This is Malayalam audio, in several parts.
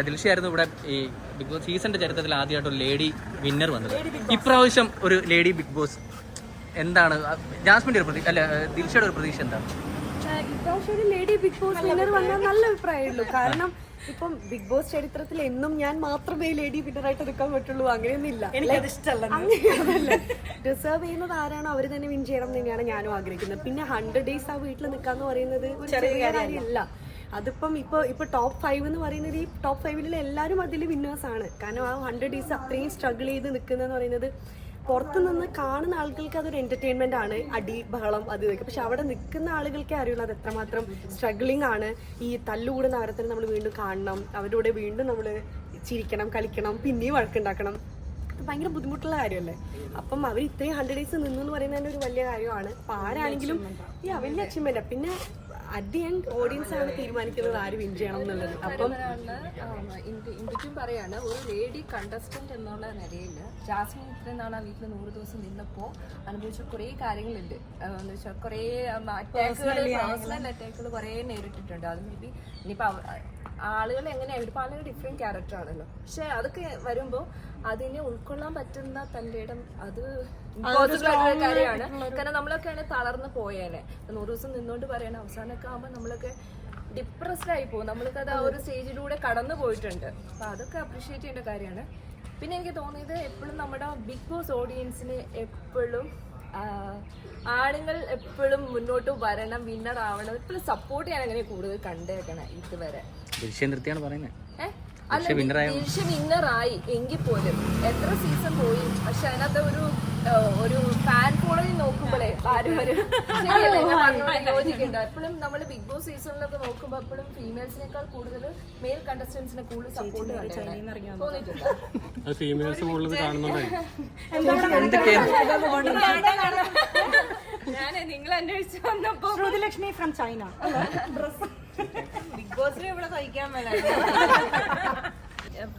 ദിൽഷയായിരുന്നു ഇവിടെ ഈ ബിഗ് ബോസ് സീസണിന്റെ ചരിത്രത്തിൽ ആദ്യമായിട്ട് ഒരു ലേഡി വിന്നർ വന്നത്. ഇപ്രാവശ്യം ഒരു ലേഡി ബിഗ് ബോസ് എന്താണ് ജാസ്മിന്റെ ഒരു പ്രതീക്ഷ, അല്ല ദിൽഷയുടെ ഒരു പ്രതീക്ഷ എന്താണ്? ഇപ്രാവശ്യം ഒരു ലേഡി ബിഗ് ബോസ് വിന്നർ വന്നാൽ നല്ല അഭിപ്രായമുള്ളൂ. കാരണം ഇപ്പം ബിഗ് ബോസ് ചരിത്രത്തിൽ എന്നും ഞാൻ മാത്രമേ ലേഡി വിന്നറായിട്ട് എടുക്കാൻ പറ്റുള്ളൂ, അങ്ങനെയൊന്നുമില്ല. ഡിസേർവ് ചെയ്യുന്നത് ആരാണോ അവർ തന്നെ വിൻ ചെയ്യണം എന്ന് തന്നെയാണ് ഞാനും ആഗ്രഹിക്കുന്നത്. പിന്നെ 100 days ആ വീട്ടിൽ നിൽക്കാന്ന് പറയുന്നത് ചെറിയ കാര്യമല്ല. അതിപ്പം ഇപ്പൊ ടോപ്പ് 5 എന്ന് പറയുന്നത് ഈ ടോപ്പ് 5 എല്ലാവരും അതിൽ വിന്നേഴ്സ് ആണ്. കാരണം ആ 100 days അത്രയും സ്ട്രഗിൾ ചെയ്ത് നിൽക്കുന്നതെന്ന് പറയുന്നത് പുറത്തു നിന്ന് കാണുന്ന ആളുകൾക്ക് അതൊരു എന്റർടൈൻമെന്റ് ആണ്, അടി ബഹളം അത് ഇതൊക്കെ. പക്ഷെ അവിടെ നിൽക്കുന്ന ആളുകൾക്കേ അറിയുള്ളൂ അത് എത്രമാത്രം സ്ട്രഗ്ലിംഗ് ആണ്. ഈ തല്ലുകൂടുന്ന അവരത്തിന് നമ്മൾ വീണ്ടും കാണണം, അവരുടെ വീണ്ടും നമ്മൾ ചിരിക്കണം, കളിക്കണം, പിന്നെയും വഴക്കുണ്ടാക്കണം. ഭയങ്കര ബുദ്ധിമുട്ടുള്ള കാര്യമല്ലേ. അപ്പം അവർ ഇത്രയും 100 days നിന്നു എന്ന് പറയുന്നത് തന്നെ ഒരു വലിയ കാര്യമാണ്. അപ്പൊ ആരാണെങ്കിലും വലിയ അച്ചീവ്മെന്റ്. പിന്നെ അറ്റ് ദി എൻഡ് ഓഡിയൻസ് ആണ് തീരുമാനിക്കുന്നത് ആര് വിൻ ചെയ്യണം എന്നുള്ളത്. അപ്പം ഇന്ത്യക്കും പറയാണ്, ഒരു ലേഡി കണ്ടസ്റ്റന്റ് എന്നുള്ള നിലയിൽ ജാസ്മിൻ ഇത്രയും നാൾ ആ വീട്ടിൽ 100 ദിവസം നിന്നപ്പോൾ അനുഭവിച്ച കുറേ കാര്യങ്ങളുണ്ട്. എന്ന് വെച്ചാൽ കുറേ പേഴ്സണൽ അറ്റാക്കുകൾ കുറേ നേരിട്ടിട്ടുണ്ട്. അത് മേ ബി ഇനിയിപ്പോൾ ആളുകൾ എങ്ങനെയാണ്, ഇപ്പോൾ ആളുകൾ ഡിഫറെന്റ് ക്യാരക്ടർ ആണല്ലോ. പക്ഷെ അതൊക്കെ വരുമ്പോൾ അതിനെ ഉൾക്കൊള്ളാൻ പറ്റുന്ന തന്റെ ഇടം അത് കാര്യമാണ്. കാരണം നമ്മളൊക്കെയാണ് തളർന്ന് പോയേനെ. 100 ദിവസം നിന്നുകൊണ്ട് പറയണ അവസാനമൊക്കെ ആകുമ്പോൾ നമ്മളൊക്കെ ഡിപ്രസ്ഡ് ആയി പോകും. നമ്മൾക്കത് ആ ഒരു സ്റ്റേജിലൂടെ കടന്നു പോയിട്ടുണ്ട്. അപ്പൊ അതൊക്കെ അപ്രീഷിയേറ്റ് ചെയ്യേണ്ട കാര്യമാണ്. പിന്നെ എനിക്ക് തോന്നിയത് എപ്പോഴും നമ്മുടെ ബിഗ് ബോസ് ഓഡിയൻസിന് എപ്പോഴും ആണുങ്ങൾ എപ്പോഴും മുന്നോട്ട് വരണം, വിന്നർ ആവണം, എപ്പോഴും സപ്പോർട്ട് ചെയ്യാൻ അങ്ങനെ കൂടുതൽ കണ്ടേക്കണം ഇതുവരെ. അല്ല, ദിൽഷ വിന്നറായി എങ്കിൽ പോലും എത്ര സീസൺ പോയി, പക്ഷെ അതിനകത്ത് ഒരു ഫാൻ ഫോളോയിങ് നോക്കുമ്പോഴേ ആരും യോജിക്കുന്നുണ്ട്. എപ്പോഴും നമ്മൾ ബിഗ് ബോസ് സീസണിലൊക്കെ നോക്കുമ്പോൾ എപ്പോഴും ഫീമെയിൽസിനേക്കാൾ കൂടുതൽ മെയിൽ കണ്ടസ്റ്റൻസിനെ കൂടുതൽ സപ്പോർട്ട് തോന്നിയിട്ടുണ്ട്. ഞാൻ നിങ്ങൾ അന്വേഷിച്ച് വന്നപ്പോ ശ്രുതിലക്ഷ്മി ഫ്രം ചൈന ബിഗ് ബോസിനെ ഇവിടെ സഹിക്കാൻ മേലാണ്.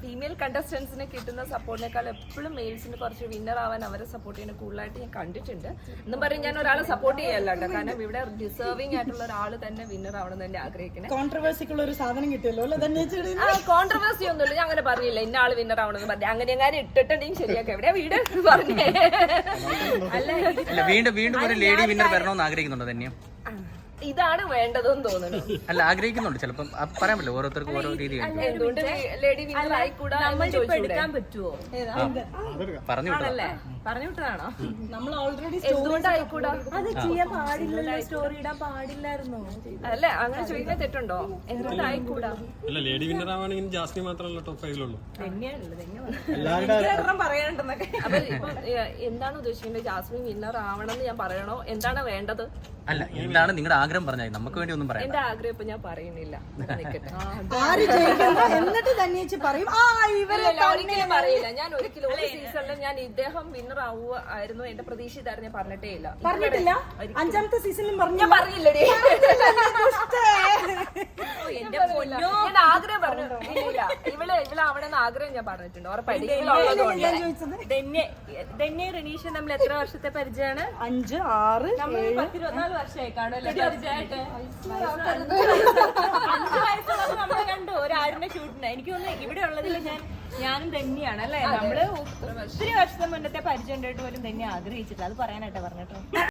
ഫീമെയിൽ കണ്ടസ്റ്റൻസിന് കിട്ടുന്ന സപ്പോർട്ടിനേക്കാൾ എപ്പോഴും മെയിൽസിന് കുറച്ച് വിന്നർ ആവാൻ അവരെ സപ്പോർട്ട് ചെയ്യുന്ന കൂടുതലായിട്ട് ഞാൻ കണ്ടിട്ടുണ്ട്. എന്നും പറയും ഞാൻ ഒരാളെ സപ്പോർട്ട് ചെയ്യല്ലോ, കാരണം ഇവിടെ ഡിസേർവിംഗ് ആയിട്ടുള്ള ഒരാൾ തന്നെ വിന്നർ ആവണം തന്നെ ആഗ്രഹിക്കുന്നത്. കോൺട്രവേഴ്സിക്കുള്ള ഒരു സാധനം കിട്ടിയല്ലോ. കോൺട്രവേഴ്സി ഒന്നുമില്ല, ഞാൻ അങ്ങനെ പറഞ്ഞില്ല ഇന്ന ആള് വിന്നർ ആവണമെന്ന് പറഞ്ഞു. അങ്ങനെ എങ്ങനെ ഇട്ടിട്ടുണ്ടെങ്കിൽ ശരിയാക്കാം. എവിടെയാ വീട് പറഞ്ഞേ? അല്ല, വീണ്ടും ഒരു ലേഡി വിന്നർ വരണമെന്ന് ആഗ്രഹിക്കുന്നുണ്ടോ തന്നെ? ഇതാണ് വേണ്ടതെന്ന് തോന്നുന്നു. അല്ല, ആഗ്രഹിക്കുന്നുണ്ട്. ചിലപ്പം പറയാൻ പറ്റില്ല, ഓരോരുത്തർക്കും ഓരോ രീതിയാണ്. എന്തുകൊണ്ട് ലേഡി വിന്നർ ആയിക്കൂടാ എടുക്കാൻ പറ്റുമോ? പറഞ്ഞു വിട്ടതാണോ? നമ്മൾ ഓൾറെഡി എന്തുകൊണ്ട് ആയിക്കൂടാ? അത് ചെയ്യാൻ പാടില്ലല്ലോ, സ്റ്റോറി ഇടാൻ പാടില്ലായിരുന്നോ? അല്ല, അങ്ങനെ ചോദിക്കാൻ തെറ്റുണ്ടോ? എന്തുകൊണ്ട് ആയിക്കൂടാ? അല്ല, ലേഡി വിന്നർ ആവാണെങ്കിൽ ജാസ്മിൻ മാത്രമല്ല ടോപ്പ് 5 പറയാനുണ്ടെന്നൊക്കെ. അപ്പൊ ഇപ്പൊ എന്താണ് ഉദ്ദേശിക്കുന്നത്? ജാസ്മിൻ വിന്നർ ആവണമെന്ന് ഞാൻ പറയണോ? എന്താണ് വേണ്ടത്? അല്ല, എന്താണ് നിങ്ങളുടെ ആഗ്രഹം പറഞ്ഞാൽ നമുക്ക് വേണ്ടി ഒന്നും പറയാം. എന്റെ ആഗ്രഹം ഇപ്പൊ ഞാൻ പറയുന്നില്ല, ഒരിക്കലും പറയില്ല. ഞാൻ ഒരിക്കലും ഒരു സീസണിൽ ഞാൻ ഇദ്ദേഹം വിന്നർ ആവുമായിരുന്നു എന്റെ പ്രതീക്ഷ ഇതായിരുന്നു ഞാൻ പറഞ്ഞിട്ടേ ഇല്ല. അഞ്ചാമത്തെ സീസണിലും ഞാൻ പറഞ്ഞില്ലടേ. എന്റെ പൊന്നോ, ഞാൻ ആഗ്രഹം പറഞ്ഞില്ല. ഇവളെ അവിടെ നിന്ന് ആഗ്രഹം ഞാൻ പറഞ്ഞിട്ടുണ്ട്. ധന്യ റനീഷ നമ്മൾ എത്ര വർഷത്തെ പരിചയമാണ്? 5, 6, 24 വർഷമായി കാണും അല്ലേ പരിചയമായിട്ട്? 5 വയസ്സുള്ളത് നമ്മൾ കണ്ടു ഒരാടിന്റെ ഷൂട്ടിന്. എനിക്ക് തോന്നുന്നു ഇവിടെ ഉള്ളതിൽ ഞാനും തന്നെയാണ് അല്ലേ. നമ്മള് ഒത്തിരി വർഷത്തെ മുന്നത്തെ പരിചയം ഉണ്ടായിട്ട് പോലും തന്നെ ആഗ്രഹിച്ചിട്ട് അത് പറയാനായിട്ടാ പറഞ്ഞിട്ടോ.